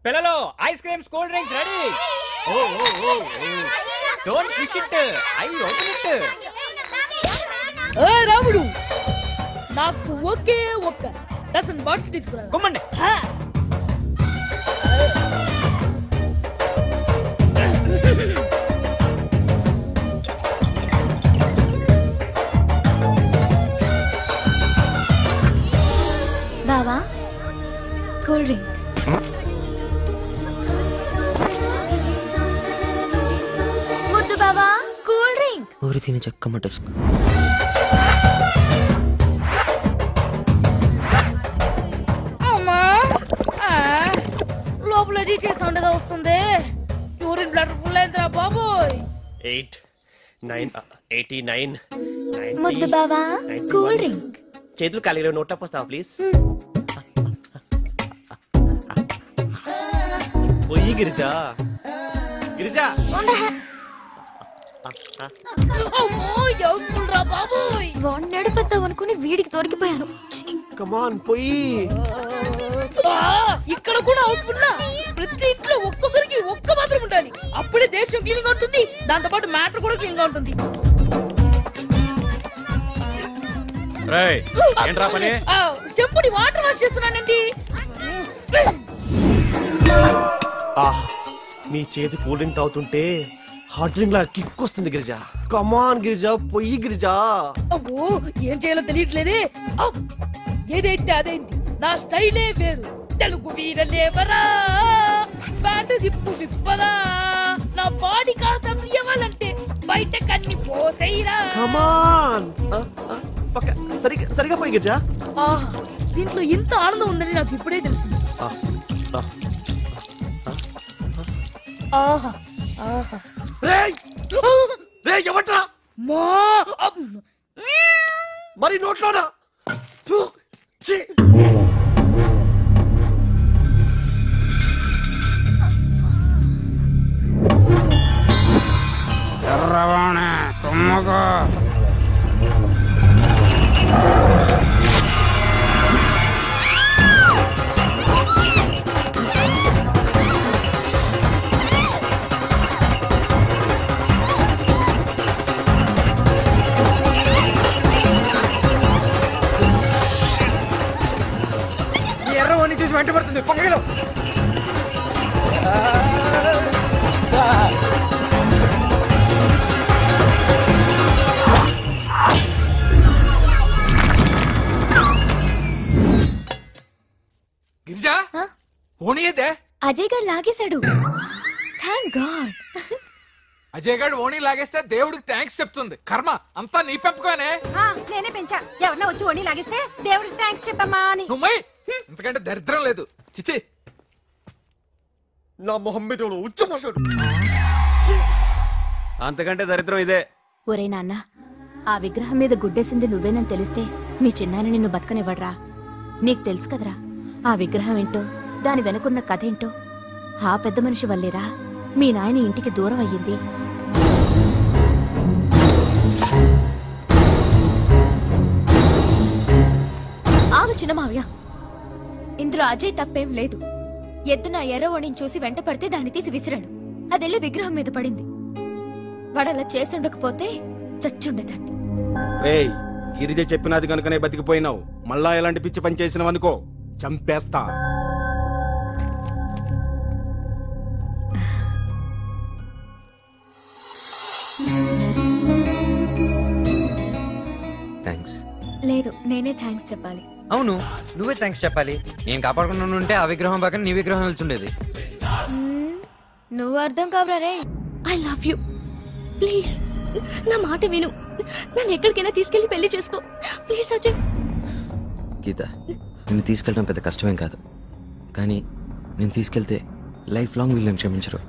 పిల్లలు ice creams cool drinks ready. ఓ ఓ ఓ don't push it, I open it. ఏ రాముడు, నాకు ఒకే ఒక్క డజన్ బాటిల్ తీసుకురా. కొమ్మండి. బావా కూల్ డ్రింక్. ముద్దు బావా కూల్ డ్రింక్. ఊరి తిని చెక్కమటేసుకో. లోపల డీటెయిల్స్ ఉండగా వస్తుంది. యూరిన్ బ్లడర్ ఫుల్ అయిందిరా బాబోయ్. 8 9 89 90. ముద్దు బావా కూల్ డ్రింక్. చేతులు ఖాళీలో నోట్ వస్తావా ప్లీజ్? పోయి గిరిజా గిరిజా. వాడిని నడిపెత్తావు అనుకుని వీడికి దొరికిపోయాను. కమాన్ పోయి. ఇక్కడ కూడా హౌస్ఫుల్. ప్రతి ఇంట్లో ఒక్కొక్కరికి ఒక్క మాత్రం ఉండాలి. అప్పుడే దేశం క్లీన్ గా ఉంటుంది, దాంతో పాటు మ్యాటర్ కూడా క్లీన్ గా ఉంటుంది. చెంపుని వాటర్ వాష్ చేస్తున్నానండి. నీ చేతి కూల్ డ్రింక్ తాగుతుంటే హాట్ డ్రింక్ లా కిక్ వస్తుంది గిరిజా. కమాన్ గిరిజా పోయి గిరిజా. అబ్బో ఏం చేయాలో తెలియట్లేదే. ఏదైతే అదేంటి, నా స్టైలే వేరు. తెలుగు వీరలేవరా, బ్యాట్ జిప్పు విప్పరా, నా బాడీ కాస్త ఇవ్వాలంటే బయట కన్ని పోసేయరా. కమాన్ సరిగా పోయి గిరిజా. దీంట్లో ఇంత ఆనందం ఉందని నాకు ఇప్పుడే తెలిసింది. ఆహా ఆహా. ఎవట్రా మరి నోట్లోనా? ఎర్రవాణి తుమ్మగా చూసి వెంట పడుతుంది. పొంగలో గిరిజా పోనీ అయితే అజయ్ గారు లాగేశాడు. Thank God. అజయ్ గారు ఓణి లాగేస్తే దేవుడికి థ్యాంక్స్ చెప్తుంది. కర్మ అంతా నీ పెంపగానే. నేనే పెంచా. ఎవరన్నా వచ్చి ఓణి లాగేస్తే దేవుడికి థ్యాంక్స్ చెప్పమ్మా అని. నువ్వు ఇంతకంటే దరిద్రం లేదు. చిచి నా మొహం మీద ఉచ్చపోసాడు. అంతకంటే దరిద్రం ఇదే. ఒరే నాన్న, ఆ విగ్రహం మీద గుడ్డేసింది నువ్వేనని తెలిస్తే మీ చిన్నాయన నిన్ను బతకనివ్వడ్రా. నీకు తెలుసు కదరా ఆ విగ్రహం ఏంటో, దాని వెనుకున్న కథ ఏంటో. ఆ పెద్ద మనిషి వల్లేరా మీ నాయన ఇంటికి దూరం అయ్యింది. ఆగు చిన్న మావయ్య, ఇందులో అజయ్ తప్పేం లేదు. ఎద్దున ఎర్రవోణిని చూసి వెంట పడితే దాన్ని తీసి విసిరాడు. అదెళ్ళి విగ్రహం మీద పడింది. వాడలా చేసుండకపోతే చచ్చుండేదాన్ని. గిరిజ చెప్పినది కనుకనే బతికిపోయినావు. మళ్ళా ఎలాంటి పిచ్చి పని చేసినవనుకో చంపేస్తా. థ్యాంక్స్. లేదు, నేనే థ్యాంక్స్ చెప్పాలి. అవును, నువ్వే థ్యాంక్స్ చెప్పాలి. నేను కాపాడుకున్నా ఉంటే ఆ విగ్రహం పక్కన నీ విగ్రహం వెళ్తుండేది. నువ్వు అర్థం కాబరా రే. I love you. ప్లీజ్ నా మాట విను. నన్ను ఎక్కడికైనా తీసుకెళ్లి పెళ్లి చేసుకో ప్లీజ్ అజయ్. గీత, నిన్ను తీసుకెళ్ళడం పెద్ద కష్టమేం కాదు, కానీ నేను తీసుకెళ్తే లైఫ్ లాంగ్ వీళ్ళని క్షమించరు.